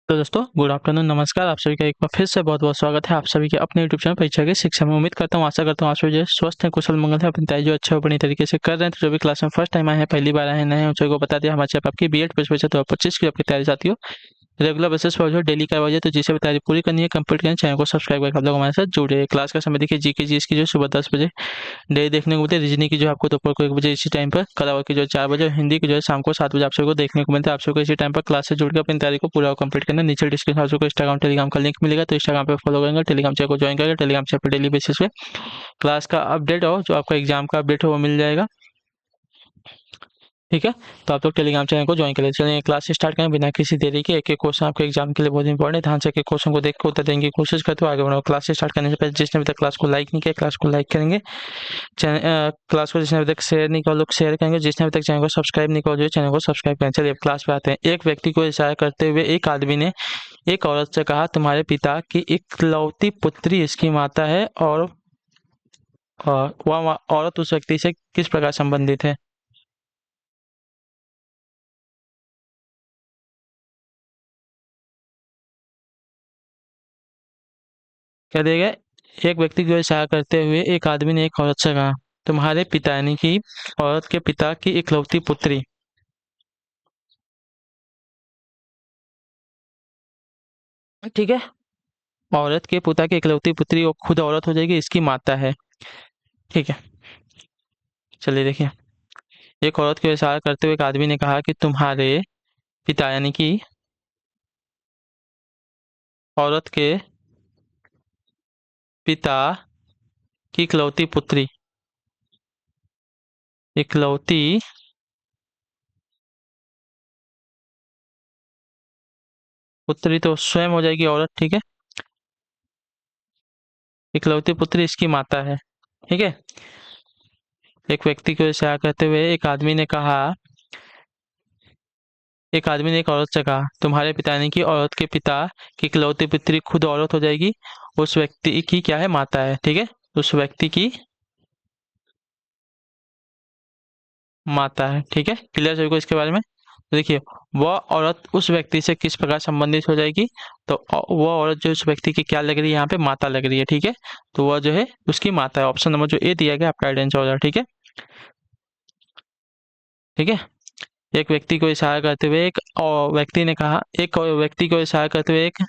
तो दोस्तों good afternoon, नमस्कार। आप सभी का एक बार फिर से बहुत बहुत स्वागत है आप सभी के अपने यूट्यूब चैनल परीक्षा की शिक्षा में। उम्मीद करता हूँ, आशा करता हूँ आप सभी जो है स्वस्थ हैं, कुशल मंगल है, अपनी तैयारी जो अच्छा और बढ़िया तरीके से कर रहे हैं। तो जो भी क्लास में फर्स्ट टाइम आए हैं, पहली बार आए हैं, नए हैं, उन सभी को बता दिया हमारे चैनल आपकी बीएड परीक्षा 2025 की आपकी तैयारी साथियों रेगुलर बेसिस पर जो डेली करवाई जाए। तो जिसे भी तैयारी पूरी करनी है, कंप्लीट करनी है, चैनल को सब्सक्राइब करके आप लोग हमारे साथ जुड़े। क्लास का समय देखिए, जीके जीएस की जो सुबह 10 बजे डेली देखने को मिलती है। रीजनिंग की जो आपको दोपहर को 1 बजे इसी टाइम पर, कला की जो 4 बजे, और हिंदी की जो है शाम को 7 बजे आप सभी को देखने को मिलता है। आप सबको इसी टाइम पर क्लास से जुड़कर अपनी तैयारी को पूरा कंप्लीट करना है। नीचे डिस्क्रिप्शन में आपको इंस्टाग्राम टेलीग्राम का लिंक मिलेगा, तो इंस्टाग्राम पे फॉलो करेंगे, टेलीग्राम चैनल को ज्वाइन करेंगे। टेलीग्राम चैनल पर डेली बेसिस पे क्लास का अपडेट हो, जो आपका एग्जाम का अपडेट हो, वो मिल जाएगा। ठीक है, तो आप लोग टेलीग्राम चैनल को ज्वाइन करें। चलिए क्लास स्टार्ट करें बिना किसी देरी के। एक एक क्वेश्चन आपके एग्जाम के लिए बहुत इंपॉर्टेंट है, ध्यान से एक एक क्वेश्चन को देख कर उत्तर देने की कोशिश करते हो आगे बढ़ो। क्लास स्टार्ट करने से पहले जिसने अभी तक क्लास को लाइक नहीं किया, क्लास को लाइक करेंगे। क्लास को जिसने अभी तक शेयर नहीं किया, लोग शेयर करेंगे। जिसने अभी तक चैनल को सब्सक्राइब नहीं किया, जो चैनल को सब्सक्राइब करें। चलिए अब क्लास पे आते हैं। एक व्यक्ति को इशारा करते हुए एक आदमी ने एक औरत से कहा, तुम्हारे पिता की इकलौती पुत्री इसकी माता है, और वह औरत उस व्यक्ति से किस प्रकार संबंधित है। क्या दिया गया? एक व्यक्ति को इशारा करते हुए एक आदमी ने एक औरत से कहा, तुम्हारे पिता यानी कि औरत के पिता की इकलौती पुत्री। ठीक है, औरत के पिता की इकलौती पुत्री, वो खुद औरत हो जाएगी, इसकी माता है। ठीक है, चलिए देखिए। एक औरत को इशारा करते हुए एक आदमी ने कहा कि तुम्हारे पिता यानी कि औरत के पिता की इकलौती पुत्री, इकलौती पुत्री तो स्वयं हो जाएगी औरत। ठीक है, इकलौती पुत्री इसकी माता है। ठीक है, एक व्यक्ति को इशारा करते हुए एक आदमी ने एक औरत से कहा, तुम्हारे पिता यानी कि औरत के पिता की इकलौती पुत्री खुद औरत हो जाएगी, उस व्यक्ति की क्या है? माता है। ठीक है, उस व्यक्ति की माता है। ठीक है, क्लियर सभी को इसके बारे में? तो देखिए, वह औरत उस व्यक्ति से किस प्रकार संबंधित हो जाएगी, तो वह औरत जो उस व्यक्ति की क्या लग रही है, यहाँ पे माता लग रही है। ठीक है, तो वह जो है उसकी माता है। ऑप्शन नंबर जो ए दिया गया आपका राइट आंसर हो जाएगा। ठीक है, ठीक है। एक व्यक्ति को इशारा करते हुए एक और व्यक्ति ने कहा, एक और व्यक्ति को इशारा करते हुए एक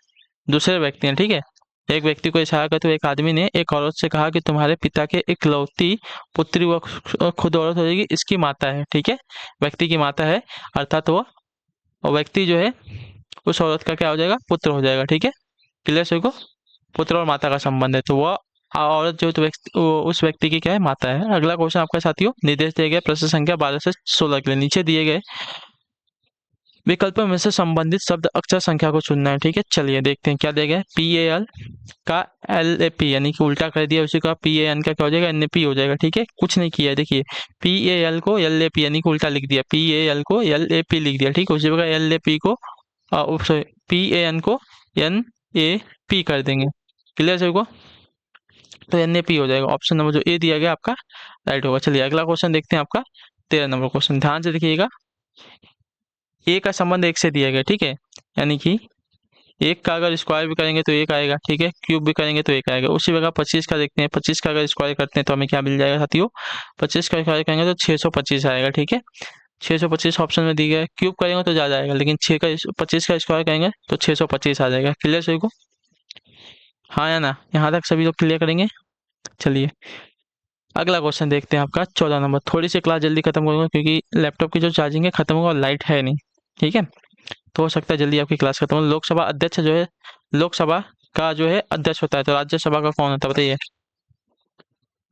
दूसरे व्यक्ति ने, ठीक है, एक व्यक्ति को इशारा करते हुए एक आदमी ने एक औरत से कहा कि तुम्हारे पिता के इकलौती पुत्री वह खुद औरत हो जाएगी, इसकी माता है। ठीक है, व्यक्ति की माता है, अर्थात वह और व्यक्ति जो है उस औरत का क्या हो जाएगा? पुत्र हो जाएगा। ठीक है, क्लियर सभी को? पुत्र और माता का संबंध है, तो वह औरत जो है तो उस व्यक्ति की क्या है? माता है। अगला क्वेश्चन आपका साथियों, निर्देश दिए गए प्रश्न संख्या 12 से 16 के लिए नीचे दिए गए विकल्पों में से संबंधित शब्द अक्षर संख्या को चुनना है। ठीक है, चलिए देखते हैं क्या दिया गया है। PAL का LAP यानी कि उल्टा कर दिया, उसी का PAN का क्या हो जाएगा? NAP हो जाएगा। ठीक है, कुछ नहीं किया है। देखिए, PAL को LAP यानी कि उल्टा लिख दिया, PAL को LAP लिख दिया। ठीक है, उसी प्रकार LAP को सॉरी PAN को NAP कर देंगे। क्लियर सभी को? तो NAP हो जाएगा। ऑप्शन नंबर जो ए दिया गया आपका राइट होगा। चलिए अगला क्वेश्चन देखते हैं आपका 13 नंबर क्वेश्चन, ध्यान से देखिएगा। ए का संबंध एक से दिया गया। ठीक है, यानी कि एक का अगर स्क्वायर भी करेंगे तो एक आएगा। ठीक है, क्यूब भी करेंगे तो एक आएगा। उसी प्रकार 25 का देखते हैं, 25 का अगर स्क्वायर करते हैं तो हमें क्या मिल जाएगा साथियों? 25 का स्क्वायर करेंगे तो 625 आएगा। ठीक है, 625 ऑप्शन में दी गया है। क्यूब करेंगे तो ज़्यादा आएगा, लेकिन 25 का स्क्वायर करेंगे तो 625 आ जाएगा। क्लियर सभी को? हाँ या ना? यहाँ तक सभी लोग क्लियर करेंगे? चलिए अगला क्वेश्चन देखते हैं आपका 14 नंबर। थोड़ी सी क्लास जल्दी खत्म करूंगा क्योंकि लैपटॉप की जो चार्जिंग है खत्म होगा और लाइट है नहीं। ठीक है, तो हो सकता है जल्दी आपकी क्लास खत्म हो। लोकसभा अध्यक्ष जो है, लोकसभा का जो है अध्यक्ष होता है, तो राज्यसभा का कौन होता है बताइए?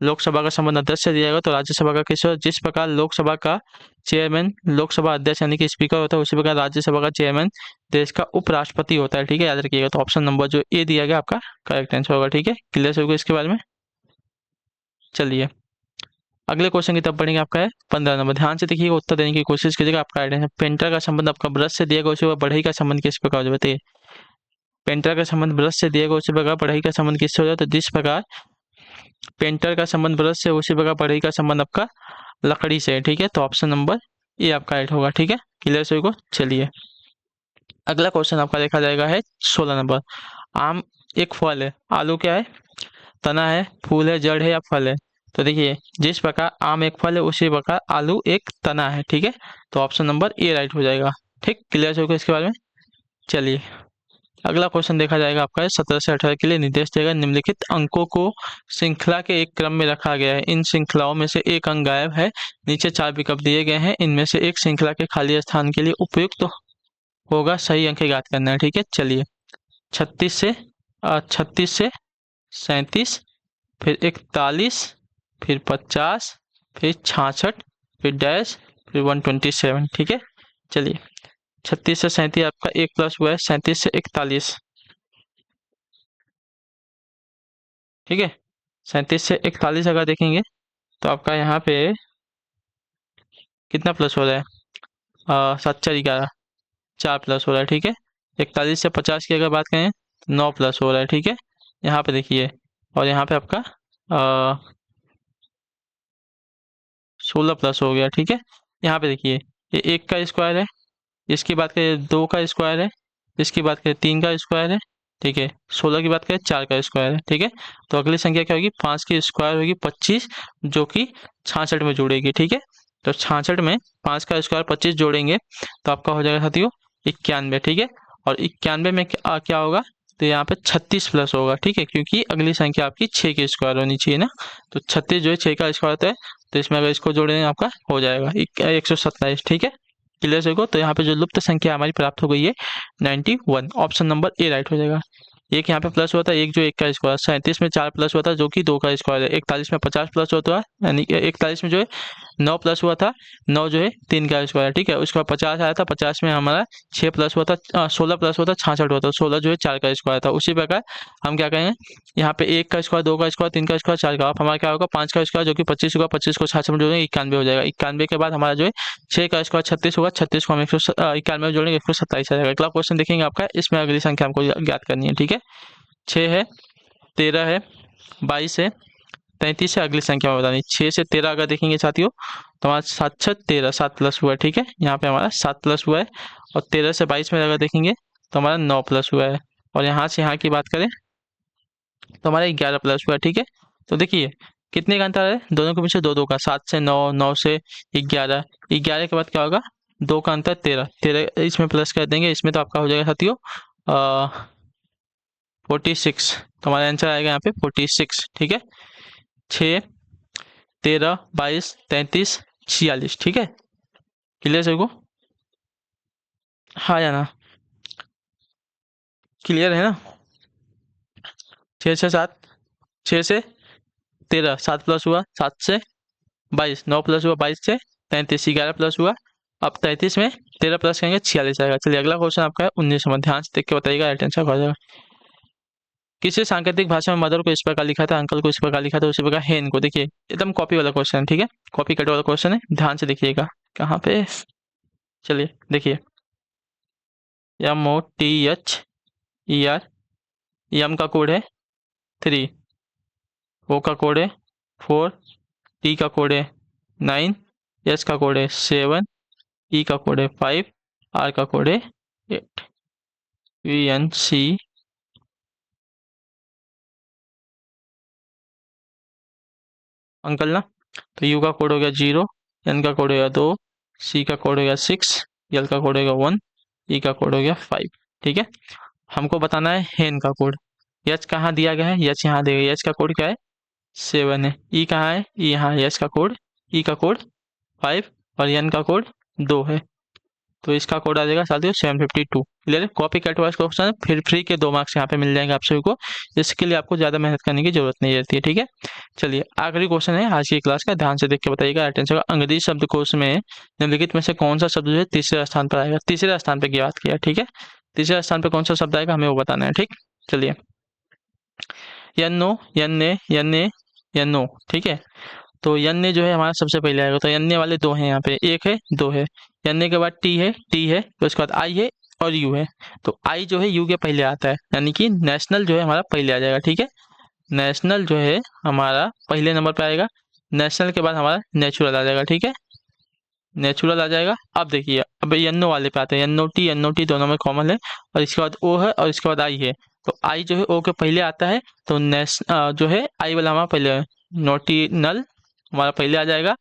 लोकसभा का संबंध अध्यक्ष से दिया गया, तो राज्यसभा का किस? जिस प्रकार लोकसभा का चेयरमैन लोकसभा अध्यक्ष यानी कि स्पीकर होता है, उसी प्रकार राज्यसभा का चेयरमैन देश का उपराष्ट्रपति होता है। ठीक है, याद रखिएगा। तो ऑप्शन नंबर जो ए दिया गया आपका करेक्ट आंसर होगा। ठीक है, क्लियर होगा इसके बारे में? चलिए अगले क्वेश्चन की तरफ बढ़ेंगे। आपका है 15 नंबर, ध्यान से देखिए, उत्तर देने की कोशिश कीजिएगा। आपका आइडिया है पेंटर का संबंध आपका ब्रश से दिया गया, उसी बढ़ई का संबंध किस प्रकार हो? बताइए, पेंटर का संबंध ब्रश से दिया गया, उसी प्रकार बढ़ई का संबंध किससे हो जाए? तो जिस प्रकार पेंटर का संबंध ब्रश से, उसी प्रकार बढ़ई का संबंध आपका लकड़ी से है। ठीक है, तो ऑप्शन नंबर ए आपका राइट होगा। ठीक है, क्लियर सभी को? चलिए अगला क्वेश्चन आपका देखा जाएगा है 16 नंबर। आम एक फल है, आलू क्या है? तना है, फूल है, जड़ है या फल है? तो देखिए, जिस प्रकार आम एक फल है उसी प्रकार आलू एक तना है, ठीक है। तो ऑप्शन नंबर ए राइट हो जाएगा। ठीक, क्लियर हो गया इसके बारे में। चलिए, अगला क्वेश्चन देखा जाएगा आपका है 17 से 18 के लिए निर्देश देगा। निम्नलिखित अंकों को श्रृंखला के एक क्रम में रखा गया है, इन श्रृंखलाओं में से एक अंक गायब है। नीचे 4 विकल्प दिए गए हैं, इनमें से एक श्रृंखला के खाली स्थान के लिए उपयुक्त तो होगा, सही अंक ज्ञात करना है, ठीक है। चलिए, 36 से 37, फिर 41, फिर 50, फिर 66, फिर डैश, फिर 127, ठीक है। चलिए, 36 से 37 आपका एक प्लस हुआ है, 37 से 41, ठीक है। 37 से 41 अगर देखेंगे तो आपका यहाँ पे कितना प्लस हो रहा है? 7 4 11, 4 प्लस हो रहा है, ठीक है। 41 से 50 की अगर बात करें तो 9 प्लस हो रहा है, ठीक है। यहाँ पे देखिए, और यहाँ पे आपका 16 प्लस हो गया, ठीक है। यहाँ पे देखिए, ये 1 का स्क्वायर है, इसकी बात करें 2 का स्क्वायर है, इसकी बात करें 3 का स्क्वायर है, ठीक है। 16 की बात करें 4 का स्क्वायर है, ठीक है। तो अगली संख्या क्या होगी? 5 की स्क्वायर होगी 25, जो कि 66 में जुड़ेगी, ठीक है। तो 66 में 5 का स्क्वायर 25 जोड़ेंगे तो आपका हो जाएगा साथियों 91, ठीक है। और 91 में क्या होगा? तो यहाँ पे 36 प्लस होगा, ठीक है, क्योंकि अगली संख्या आपकी 6 की स्क्वायर होनी चाहिए ना। तो 36 जो है 6 का स्क्वायर होता है, तो इसमें अगर इसको जोड़ेंगे आपका हो जाएगा 127, ठीक है। क्लियर देखो, तो यहाँ पे जो लुप्त संख्या हमारी प्राप्त हो गई है 91, ऑप्शन नंबर ए राइट हो जाएगा। एक यहाँ पे प्लस हुआ था, एक जो 1 का स्क्वायर, 37 में 4 प्लस हुआ था जो कि 2 का स्क्वायर है, 41 में 50 प्लस होता है, यानी 41 में जो है 9 प्लस हुआ था, 9 जो है 3 का स्क्वायर है, ठीक है। उसके बाद 50 आया था, 50 में हमारा 6 प्लस हुआ था, 16 प्लस हुआ था, 66 हुआ था, 16 जो है 4 का स्क्वायर था। उसी प्रकार हम क्या करेंगे, यहाँ पे 1 का स्क्वायर, 2 का स्क्वायर, 3 का स्क्वायर, 4 का, अब हमारा क्या होगा? 5 का स्क्वायर जो कि 25 होगा, 25 को 66 में जोड़ेंगे 91 हो जाएगा। 91 के बाद हमारा जो है 6 का स्क्वायर 36 होगा, 36 को हम 91 में जोड़ेंगे 127 आ जाएगा। अगला क्वेश्चन देखेंगे आपका, इसमें अगली संख्या हमको ज्ञात करनी है, ठीक है। 6 है, 13 है, 22 है, 33 है, अगली संख्या में बतानी। 6 से 13 अगर देखेंगे साथियों तो हमारा 7 6 13, 7 प्लस हुआ है, ठीक है। यहाँ पे हमारा 7 प्लस हुआ है। और 13 से 22 में अगर देखेंगे तो हमारा 9 प्लस हुआ है। और यहाँ से यहाँ की बात करें तो हमारा 11 प्लस हुआ है, ठीक है। तो देखिए, कितने का अंतर है दोनों के पीछे? 2 2 का, 7 से 9, 9 से 11, 11 के बाद क्या होगा? 2 का अंतर 13, 13 इसमें प्लस कर देंगे, इसमें तो आपका हो जाएगा साथियों 46। तो हमारा आंसर आएगा यहाँ पे 46, ठीक है। 6 13 22 33 46, ठीक है। क्लियर सभी को? हाँ या ना? क्लियर है ना? 6 से 7, 6 से 13, 7 प्लस हुआ, 7 से 22, 9 प्लस हुआ, 22 से 33, 11 प्लस हुआ। अब 33 में 13 प्लस करेंगे 46 आएगा। चलिए, अगला क्वेश्चन आपका है 19 नंबर, ध्यान से देख के बताइएगा, राइट आंसर हो जाएगा। किसी सांकेतिक भाषा में मदर को इस प्रकार लिखा था, अंकल को इस प्रकार लिखा था, उसी प्रकार हेन को। देखिए, एकदम कॉपी वाला क्वेश्चन है, ठीक है। कॉपी कट वाला क्वेश्चन है, ध्यान से देखिएगा। कहाँ पे? चलिए देखिए, MOTHER, एम का कोड है 3, ओ का कोड है 4, टी का कोड है 9, एस का कोड है 7, ई का कोड है 5, आर का कोड है 8, VNC अंकल ना। तो यू का कोड हो गया 0, एन का कोड हो गया 2, सी का कोड हो गया 6, एल का कोड हो गया 1, ई का कोड हो गया 5, ठीक है। हमको बताना है हेन का कोड। एच कहाँ दिया गया है? एच यहाँ दिया गया है। एच का कोड क्या है? 7 है। ई कहाँ है? ई यहाँ है। एच का कोड, ई का कोड 5 और एन का कोड 2 है। तो इसका कोड आ जाएगा साथियों 752। क्लियर है? कॉपी कट वाइज क्वेश्चन है, फिर फ्री के 2 मार्क्स यहाँ पे मिल जाएंगे आप सभी को। इसके लिए आपको ज़्यादा मेहनत करने की जरूरत नहीं रहती है, ठीक है। चलिए, आखिरी क्वेश्चन है आज की क्लास का, ध्यान से देख के बताइएगा। अटेंशन का, अंग्रेजी शब्दकोश में निम्नलिखित में से कौन सा शब्द जो है तीसरे स्थान पर आएगा? तीसरे स्थान पर की बात किया, ठीक है। तीसरे स्थान पर कौन सा शब्द आएगा हमें वो बताना है, ठीक। चलिए, यन्नो, यन्ने, यन्ने, यन्नो, ठीक है। तो यन्ने जो है हमारा सबसे पहले आएगा। तो यन्ने वाले 2 हैं यहाँ पे, 1 है 2 है। यन्ने के बाद टी है, टी है, तो उसके बाद आई है और यू है। तो आई जो है यू के पहले आता है, यानी कि नेशनल जो है हमारा पहले आ जाएगा, ठीक है। नेशनल जो है हमारा पहले नंबर पे आएगा। नेशनल के बाद हमारा नेचुरल आ जाएगा, ठीक है। नेचुरल आ जाएगा। अब देखिए अब एन ओ वाले पे आते हैं, एन ओ टी दोनों में कॉमन है, और इसके बाद ओ है और इसके बाद आई है। तो आई जो है ओ के पहले आता है, तो जो है आई वाला हमारा पहले है, नोटिनल हमारा पहले आ जाएगा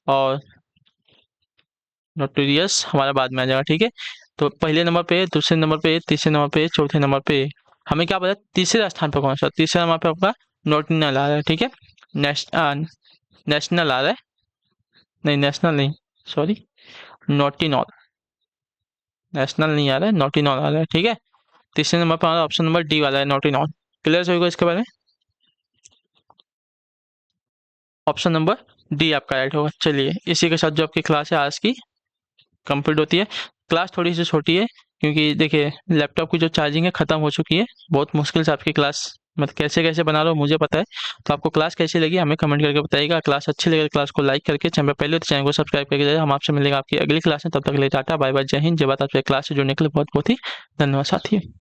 और नोटोरियस हमारा बाद में आ जाएगा। ठीक है, तो पहले नंबर पे, दूसरे नंबर पे, तीसरे नंबर पे, चौथे नंबर पे। हमें क्या पता तीसरे स्थान पर कौन सा, तीसरे नंबर पे आपका नोटिनल आ रहा है। ठीक है, नेशनल आ रहा है, नहीं नेशनल नहीं, सॉरी, नोटिनॉल, नेशनल नहीं आ रहा है, नोटिनॉल आ रहा है। ठीक है, तीसरे नंबर पर हमारा ऑप्शन नंबर डी वाला है, नोटिनॉल। क्लियर होगा इसके बारे में? ऑप्शन नंबर डी आपका राइट होगा। चलिए इसी के साथ जो आपकी क्लास है आज की कंप्लीट होती है। क्लास थोड़ी सी छोटी है क्योंकि देखिए लैपटॉप की जो चार्जिंग है ख़त्म हो चुकी है। बहुत मुश्किल से आपकी क्लास मतलब कैसे कैसे बना रहा हूँ मुझे पता है। तो आपको क्लास कैसी लगी हमें कमेंट करके बताइएगा। क्लास अच्छी लगे तो क्लास को लाइक करके, चैनल पर पहले तो चैनल को सब्सक्राइब करके जाइए। हम आपसे मिलेंगे आपकी अगली क्लास में, तब तक के लिए टाटा बाय बाय, जय हिंद, जय भारत। आपसे क्लास से जुड़ने के लिए बहुत बहुत ही धन्यवाद साथियों।